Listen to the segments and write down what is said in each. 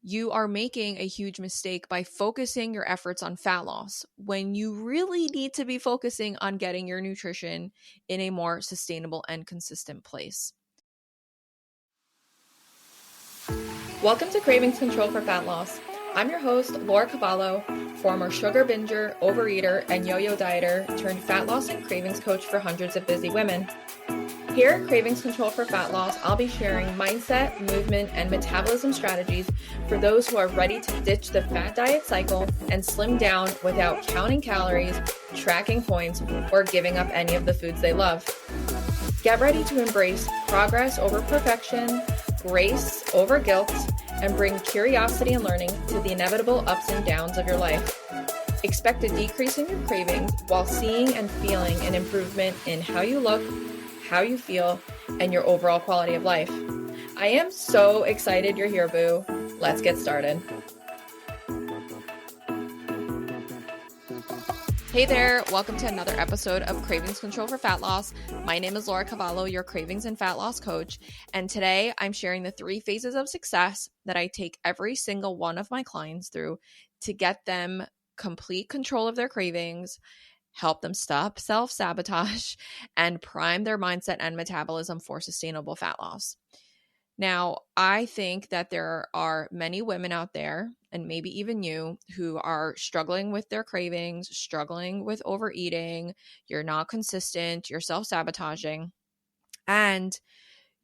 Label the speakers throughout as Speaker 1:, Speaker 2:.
Speaker 1: You are making a huge mistake by focusing your efforts on fat loss when you really need to be focusing on getting your nutrition in a more sustainable and consistent place. Welcome to Cravings Control for Fat Loss. I'm your host, Laura Cavallo, former sugar binger, overeater, and yo-yo dieter turned fat loss and cravings coach for hundreds of busy women. Here at Cravings Control for Fat Loss, I'll be sharing mindset, movement, and metabolism strategies for those who are ready to ditch the fat diet cycle and slim down without counting calories, tracking points, or giving up any of the foods they love. Get ready to embrace progress over perfection, grace over guilt, and bring curiosity and learning to the inevitable ups and downs of your life. Expect a decrease in your cravings while seeing and feeling an improvement in how you look, how you feel, and your overall quality of life. I am so excited you're here, boo. Let's get started. Hey there, welcome to another episode of Cravings Control for Fat Loss. My name is Laura Cavallo, your cravings and fat loss coach, and today I'm sharing the 3 phases of success that I take every single one of my clients through to get them complete control of their cravings, help them stop self-sabotage, and prime their mindset and metabolism for sustainable fat loss. Now, I think that there are many women out there, and maybe even you, who are struggling with their cravings, struggling with overeating, you're not consistent, you're self-sabotaging, and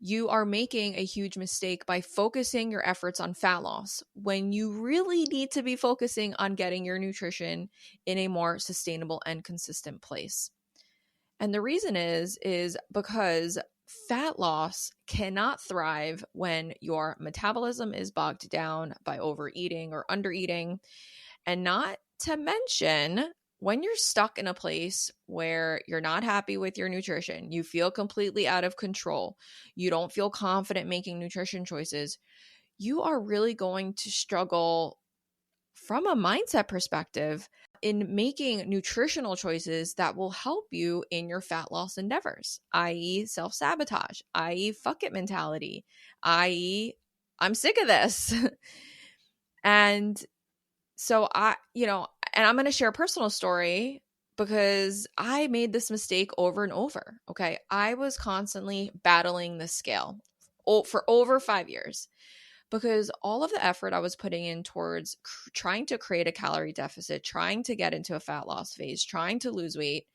Speaker 1: you are making a huge mistake by focusing your efforts on fat loss when you really need to be focusing on getting your nutrition in a more sustainable and consistent place. And the reason is because fat loss cannot thrive when your metabolism is bogged down by overeating or undereating, and not to mention when you're stuck in a place where you're not happy with your nutrition, you feel completely out of control, you don't feel confident making nutrition choices, you are really going to struggle from a mindset perspective in making nutritional choices that will help you in your fat loss endeavors, i.e. self-sabotage, i.e. fuck it mentality, i.e. I'm sick of this. And so and I'm going to share a personal story because I made this mistake over and over. Okay. I was constantly battling the scale for over 5 years because all of the effort I was putting in towards trying to create a calorie deficit, trying to get into a fat loss phase, trying to lose weight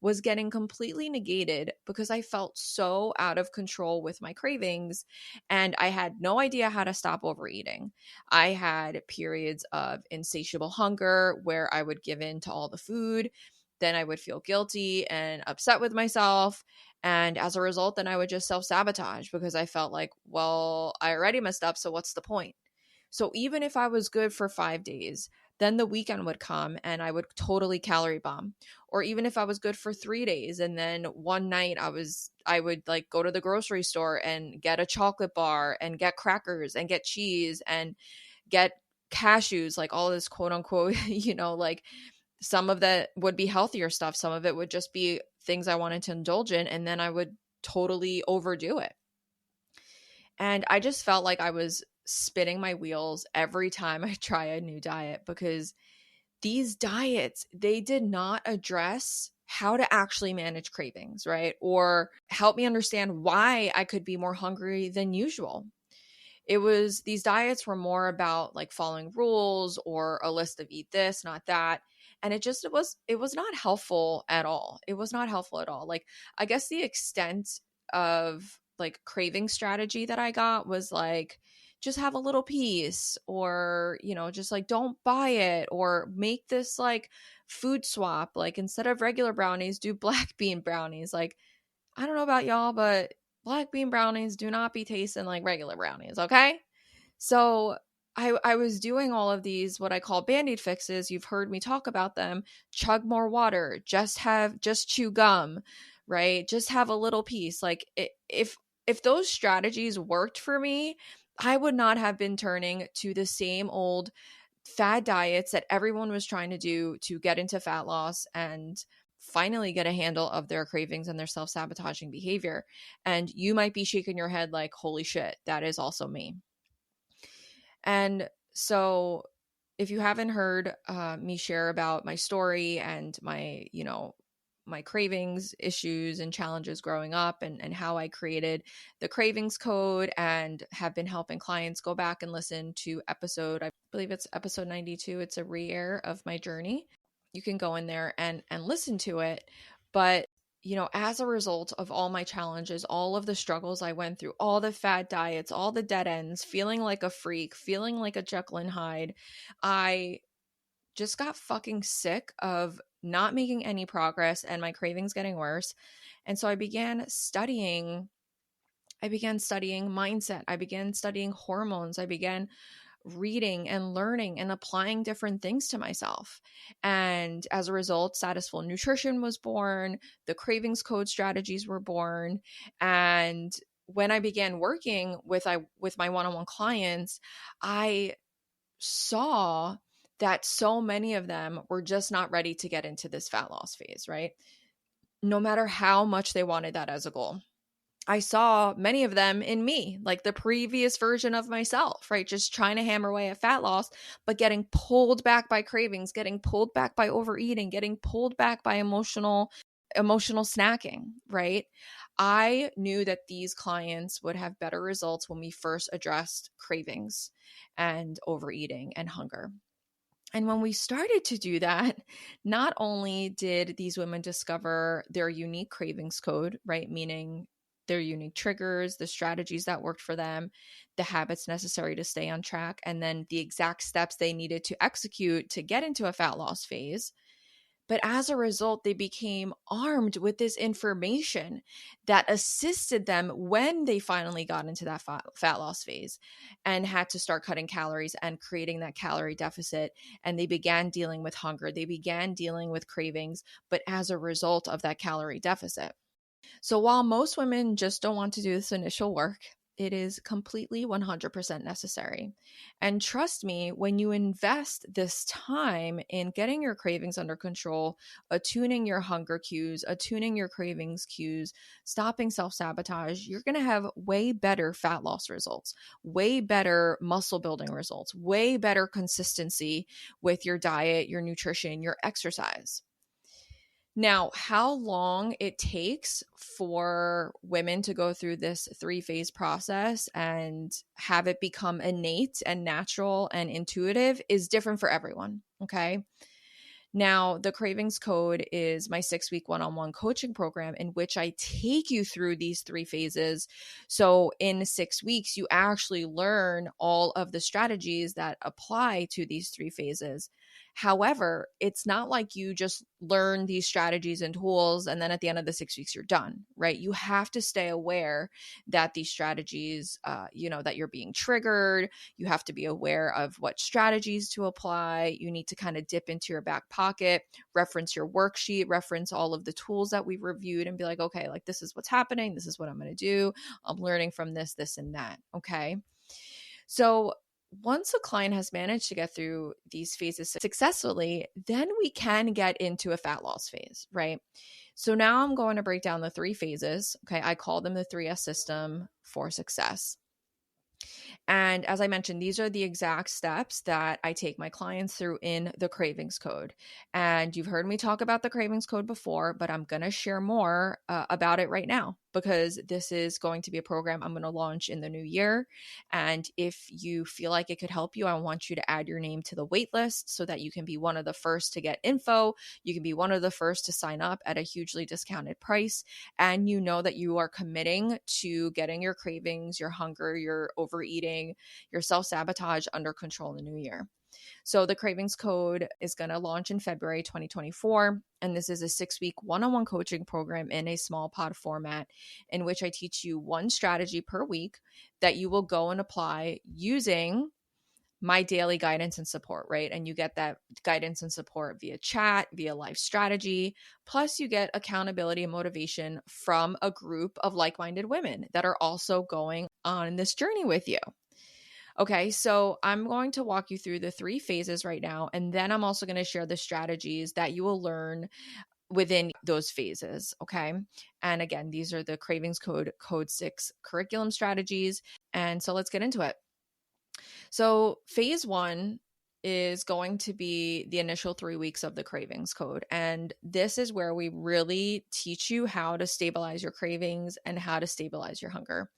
Speaker 1: was getting completely negated because I felt so out of control with my cravings and I had no idea how to stop overeating. I had periods of insatiable hunger where I would give in to all the food. Then I would feel guilty and upset with myself. And as a result, then I would just self-sabotage because I felt like, well, I already messed up, so what's the point? So even if I was good for 5 days, then the weekend would come and I would totally calorie bomb. Or even if I was good for 3 days and then one night I would like go to the grocery store and get a chocolate bar and get crackers and get cheese and get cashews, like all this quote unquote, like some of that would be healthier stuff. Some of it would just be things I wanted to indulge in. And then I would totally overdo it. And I just felt like I was spinning my wheels every time I try a new diet because these diets, they did not address how to actually manage cravings, right? Or help me understand why I could be more hungry than usual. These diets were more about like following rules or a list of eat this, not that. And it was not helpful at all. It was not helpful at all. Like, I guess the extent of like craving strategy that I got was like, just have a little piece, or, just like don't buy it, or make this like food swap. Like instead of regular brownies, do black bean brownies. Like, I don't know about y'all, but black bean brownies do not be tasting like regular brownies. Okay. So I was doing all of these, what I call Bandaid Fixes. You've heard me talk about them. Chug more water, just chew gum, right? Just have a little piece. Like if those strategies worked for me, I would not have been turning to the same old fad diets that everyone was trying to do to get into fat loss and finally get a handle of their cravings and their self-sabotaging behavior. And you might be shaking your head like, holy shit, that is also me. And So if you haven't heard me share about my story and my, my cravings issues and challenges growing up, and how I created the Cravings Code and have been helping clients, go back and listen to I believe it's episode 92. It's a re-air of my journey. You can go in there and listen to it. But as a result of all my challenges, all of the struggles I went through, all the fad diets, all the dead ends, feeling like a freak, feeling like a Jekyll and Hyde, I just got fucking sick of not making any progress and my cravings getting worse. And so I began studying mindset. I began studying hormones. I began reading and learning and applying different things to myself. And as a result, Satisfull nutrition was born, the Cravings Code strategies were born. And when I began working with my one-on-one clients, I saw that so many of them were just not ready to get into this fat loss phase, right? No matter how much they wanted that as a goal. I saw many of them in me, like the previous version of myself, right? Just trying to hammer away at fat loss, but getting pulled back by cravings, getting pulled back by overeating, getting pulled back by emotional snacking, right? I knew that these clients would have better results when we first addressed cravings and overeating and hunger. And when we started to do that, not only did these women discover their unique cravings code, right? Meaning their unique triggers, the strategies that worked for them, the habits necessary to stay on track, and then the exact steps they needed to execute to get into a fat loss phase. But as a result, they became armed with this information that assisted them when they finally got into that fat loss phase and had to start cutting calories and creating that calorie deficit. And they began dealing with hunger. They began dealing with cravings, but as a result of that calorie deficit. So while most women just don't want to do this initial work, it is completely 100% necessary. And trust me, when you invest this time in getting your cravings under control, attuning your hunger cues, attuning your cravings cues, stopping self-sabotage, you're going to have way better fat loss results, way better muscle building results, way better consistency with your diet, your nutrition, your exercise. Now, how long it takes for women to go through this 3-phase process and have it become innate and natural and intuitive is different for everyone. Okay. Now, the Cravings Code is my 6-week one-on-one coaching program in which I take you through these 3 phases. So in 6 weeks, you actually learn all of the strategies that apply to these 3 phases. However, it's not like you just learn these strategies and tools and then at the end of the 6 weeks, you're done, right? You have to stay aware that these strategies, that you're being triggered. You have to be aware of what strategies to apply. You need to kind of dip into your back pocket, reference your worksheet, reference all of the tools that we've reviewed and be like, okay, like this is what's happening. This is what I'm going to do. I'm learning from this, this, and that. Okay. So once a client has managed to get through these phases successfully, then we can get into a fat loss phase, right? So now I'm going to break down the 3 phases. Okay. I call them the 3S system for success. And as I mentioned, these are the exact steps that I take my clients through in the Cravings Code. And you've heard me talk about the Cravings Code before, but I'm going to share more about it right now because this is going to be a program I'm going to launch in the new year. And if you feel like it could help you, I want you to add your name to the waitlist so that you can be one of the first to get info. You can be one of the first to sign up at a hugely discounted price. And you know that you are committing to getting your cravings, your hunger, your overeating, your self-sabotage under control in the new year. So the Cravings Code is going to launch in February 2024. And this is a 6-week one-on-one coaching program in a small pod format in which I teach you one strategy per week that you will go and apply using my daily guidance and support, right? And you get that guidance and support via chat, via live strategy. Plus you get accountability and motivation from a group of like-minded women that are also going on this journey with you. Okay, so I'm going to walk you through the 3 phases right now, and then I'm also going to share the strategies that you will learn within those phases, okay? And again, these are the Cravings Code 6 curriculum strategies. And so let's get into it. So phase one is going to be the initial 3 weeks of the Cravings Code. And this is where we really teach you how to stabilize your cravings and how to stabilize your hunger.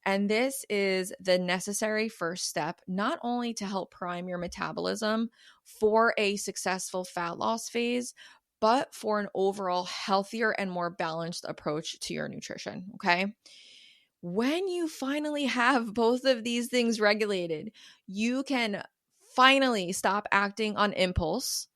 Speaker 1: And this is the necessary first step, not only to help prime your metabolism for a successful fat loss phase, but for an overall healthier and more balanced approach to your nutrition. Okay. When you finally have both of these things regulated, you can finally stop acting on impulse.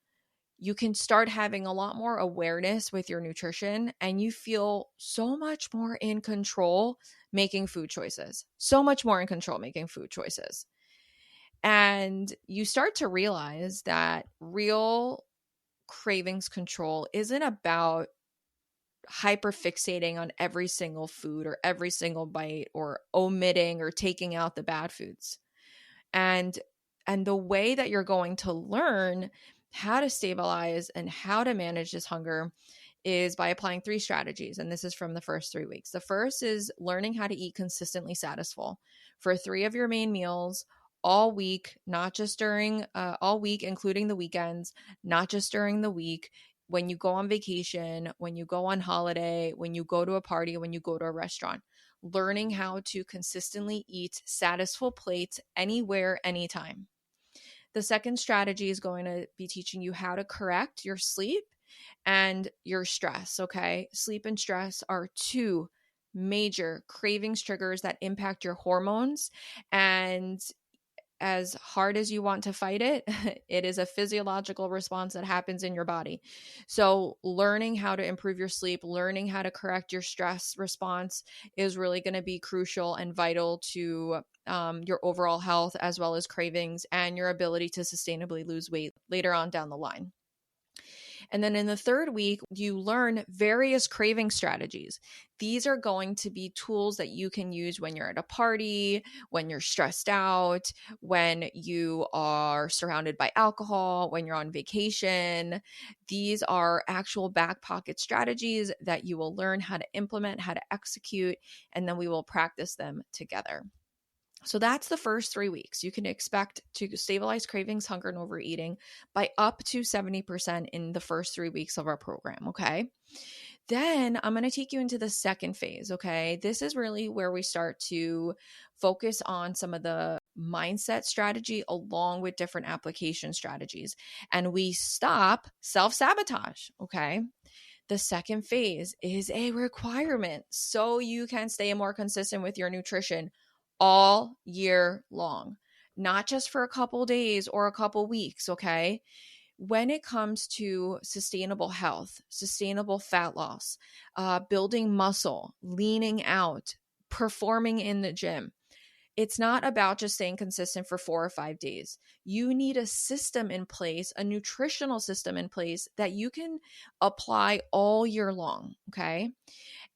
Speaker 1: You can start having a lot more awareness with your nutrition, and you feel so much more in control making food choices. So much more in control making food choices. And you start to realize that real cravings control isn't about hyperfixating on every single food or every single bite or omitting or taking out the bad foods. And the way that you're going to learn how to stabilize and how to manage this hunger is by applying 3 strategies. And this is from the first 3 weeks. The first is learning how to eat consistently Satisfull for 3 of your main meals all week, not just during all week, including the weekends, not just during the week. When you go on vacation, when you go on holiday, when you go to a party, when you go to a restaurant, learning how to consistently eat Satisfull plates anywhere, anytime. The second strategy is going to be teaching you how to correct your sleep and your stress. Okay. Sleep and stress are 2 major cravings triggers that impact your hormones. And as hard as you want to fight it, it is a physiological response that happens in your body. So learning how to improve your sleep, learning how to correct your stress response is really going to be crucial and vital to your overall health, as well as cravings and your ability to sustainably lose weight later on down the line. And then in the third week, you learn various craving strategies. These are going to be tools that you can use when you're at a party, when you're stressed out, when you are surrounded by alcohol, when you're on vacation. These are actual back pocket strategies that you will learn how to implement, how to execute, and then we will practice them together. So that's the first 3 weeks. You can expect to stabilize cravings, hunger, and overeating by up to 70% in the first 3 weeks of our program. Okay. Then I'm going to take you into the second phase. Okay. This is really where we start to focus on some of the mindset strategy along with different application strategies. And we stop self-sabotage. Okay. The second phase is a requirement so you can stay more consistent with your nutrition all year long, not just for a couple days or a couple weeks. Okay. When it comes to sustainable health, sustainable fat loss, building muscle, leaning out, performing in the gym, it's not about just staying consistent for 4 or 5 days. You need a system in place, a nutritional system in place that you can apply all year long. Okay.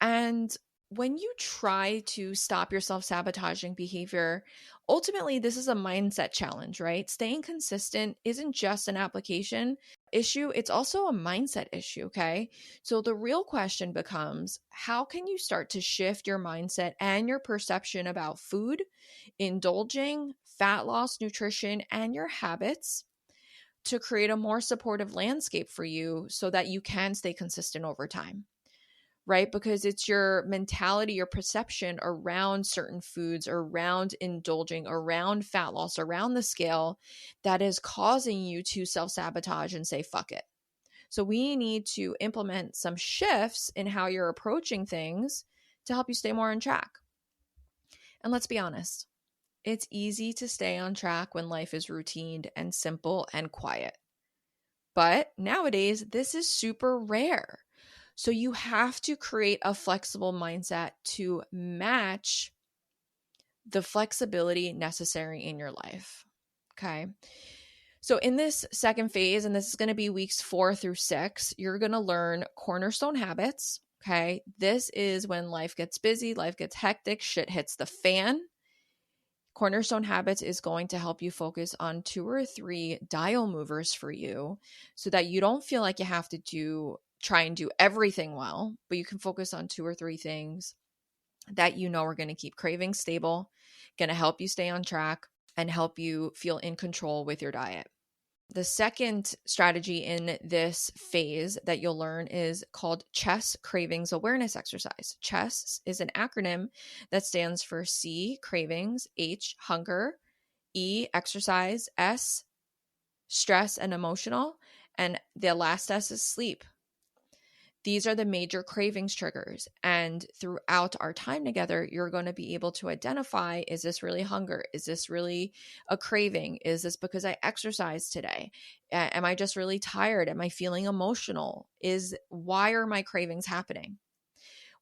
Speaker 1: And when you try to stop your self-sabotaging behavior, ultimately, this is a mindset challenge, right? Staying consistent isn't just an application issue, it's also a mindset issue, okay? So the real question becomes, how can you start to shift your mindset and your perception about food, indulging, fat loss, nutrition, and your habits to create a more supportive landscape for you so that you can stay consistent over time? Right? Because it's your mentality, your perception around certain foods, around indulging, around fat loss, around the scale that is causing you to self-sabotage and say, fuck it. So we need to implement some shifts in how you're approaching things to help you stay more on track. And let's be honest, it's easy to stay on track when life is routine and simple and quiet. But nowadays, this is super rare. So you have to create a flexible mindset to match the flexibility necessary in your life. Okay. So in this second phase, and this is going to be weeks 4 through 6, you're going to learn Cornerstone habits. Okay. This is when life gets busy, life gets hectic, shit hits the fan. Cornerstone habits is going to help you focus on 2 or 3 dial movers for you so that you don't feel like you have to try and do everything well, but you can focus on 2 or 3 things that you know are going to keep cravings stable, going to help you stay on track, and help you feel in control with your diet. The second strategy in this phase that you'll learn is called C.H.E.S.S, Cravings Awareness Exercise. C.H.E.S.S is an acronym that stands for C, cravings, H, hunger, E, exercise, S, stress and emotional, and the last S is sleep. These are the major cravings triggers. And throughout our time together, you're going to be able to identify, is this really hunger? Is this really a craving? Is this because I exercised today? Am I just really tired? Am I feeling emotional? Why are my cravings happening?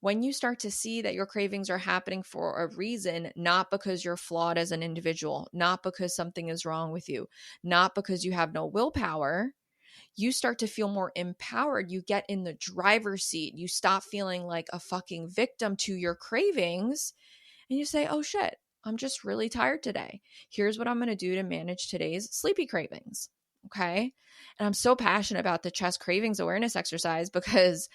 Speaker 1: When you start to see that your cravings are happening for a reason, not because you're flawed as an individual, not because something is wrong with you, not because you have no willpower, you start to feel more empowered. You get in the driver's seat. You stop feeling like a fucking victim to your cravings. And you say, oh shit, I'm just really tired today. Here's what I'm going to do to manage today's sleepy cravings. Okay. And I'm so passionate about the C.H.E.S.S cravings awareness exercise because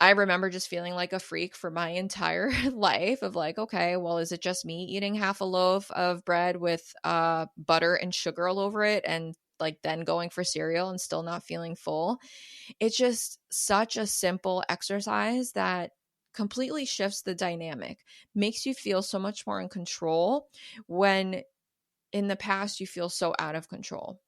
Speaker 1: I remember just feeling like a freak for my entire life of like, okay, well, is it just me eating half a loaf of bread with butter and sugar all over it and like then going for cereal and still not feeling full? It's just such a simple exercise that completely shifts the dynamic, makes you feel so much more in control when in the past you feel so out of control.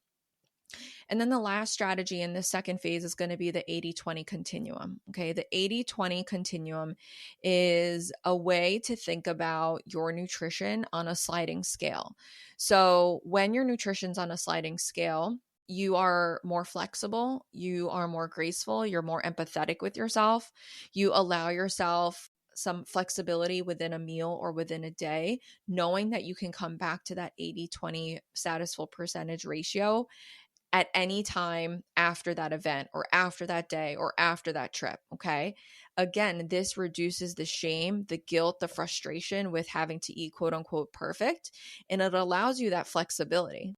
Speaker 1: And then the last strategy in this second phase is going to be the 80-20 continuum. Okay. The 80-20 continuum is a way to think about your nutrition on a sliding scale. So when your nutrition's on a sliding scale, you are more flexible, you are more graceful, you're more empathetic with yourself, you allow yourself some flexibility within a meal or within a day, knowing that you can come back to that 80-20 Satisfull percentage ratio at any time after that event or after that day or after that trip. Okay. Again, this reduces the shame, the guilt, the frustration with having to eat quote unquote perfect, and it allows you that flexibility.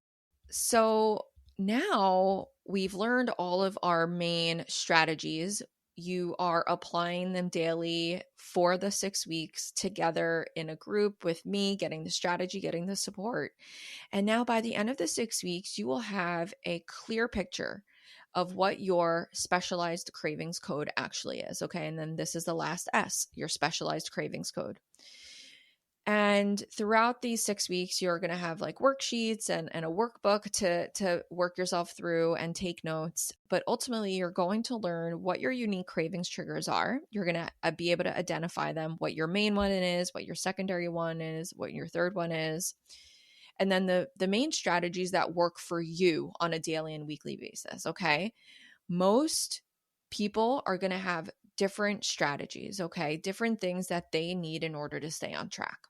Speaker 1: So now we've learned all of our main strategies. You are applying them daily for the 6 weeks together in a group with me, getting the strategy, getting the support. And now by the end of the 6 weeks, you will have a clear picture of what your specialized cravings code actually is. Okay. And then this is the last S, your specialized cravings code. And throughout these 6 weeks, you're going to have like worksheets and a workbook to work yourself through and take notes. But ultimately, you're going to learn what your unique cravings triggers are. You're going to be able to identify them, what your main one is, what your secondary one is, what your third one is. And then the main strategies that work for you on a daily and weekly basis. Okay. Most people are going to have different strategies. Okay. Different things that they need in order to stay on track.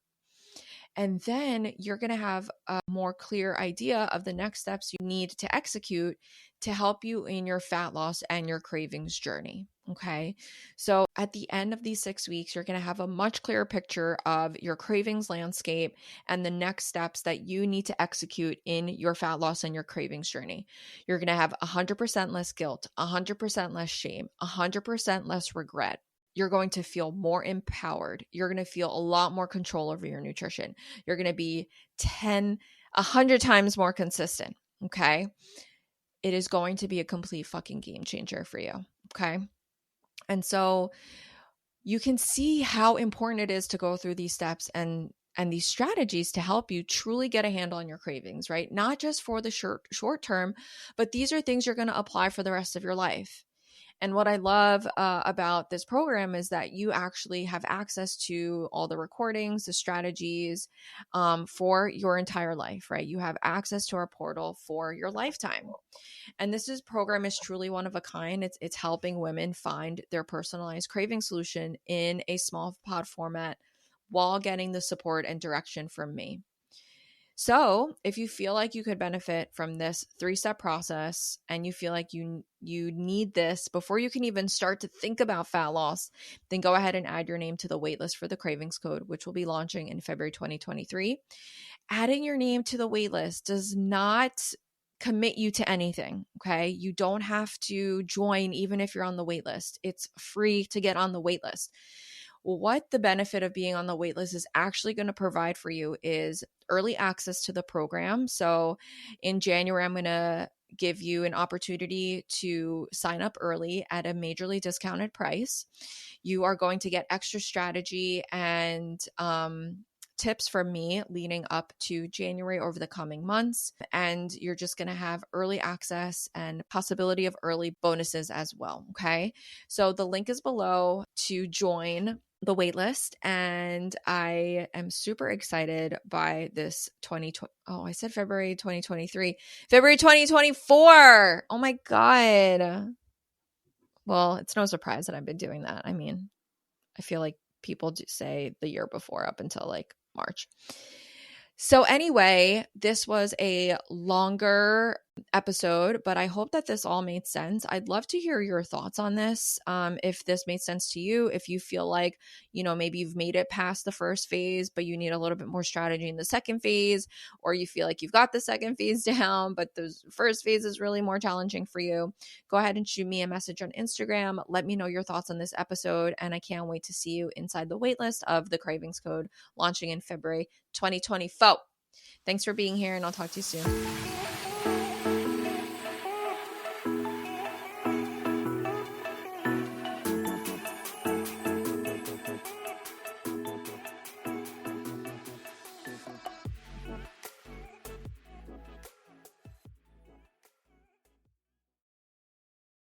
Speaker 1: And then you're going to have a more clear idea of the next steps you need to execute to help you in your fat loss and your cravings journey. Okay. So at the end of these 6 weeks, you're going to have a much clearer picture of your cravings landscape and the next steps that you need to execute in your fat loss and your cravings journey. You're going to have 100% less guilt, 100% less shame, 100% less regret. You're going to feel more empowered. You're going to feel a lot more control over your nutrition. You're going to be 100 times more consistent. Okay. It is going to be a complete fucking game changer for you. Okay. And so you can see how important it is to go through these steps and these strategies to help you truly get a handle on your cravings, right? Not just for the short term, but these are things you're going to apply for the rest of your life. And what I love about this program is that you actually have access to all the recordings, the strategies for your entire life, right? You have access to our portal for your lifetime. And program is truly one of a kind. It's helping women find their personalized craving solution in a small pod format while getting the support and direction from me. So if you feel like you could benefit from this 3-step process and you feel like you need this before you can even start to think about fat loss, then go ahead and add your name to the waitlist for the Cravings Code, which will be launching in February 2023. Adding your name to the waitlist does not commit you to anything, okay? You don't have to join even if you're on the waitlist. It's free to get on the waitlist. what the benefit of being on the waitlist is actually going to provide for you is early access to the program. So in January, I'm going to give you an opportunity to sign up early at a majorly discounted price. You are going to get extra strategy and tips from me leading up to January over the coming months. And you're just going to have early access and possibility of early bonuses as well. Okay. So the link is below to join the waitlist. And I am super excited by this 2020. Oh, I said February 2023, February 2024. Oh my God. Well, it's no surprise that I've been doing that. I mean, I feel like people do say the year before up until like March. So anyway, this was a longer episode, but I hope that this all made sense. I'd love to hear your thoughts on this. If this made sense to you, if you feel like, maybe you've made it past the first phase, but you need a little bit more strategy in the second phase, or you feel like you've got the second phase down, but the first phase is really more challenging for you, go ahead and shoot me a message on Instagram. Let me know your thoughts on this episode. And I can't wait to see you inside the waitlist of the Cravings Code launching in February 2024. Thanks for being here, and I'll talk to you soon.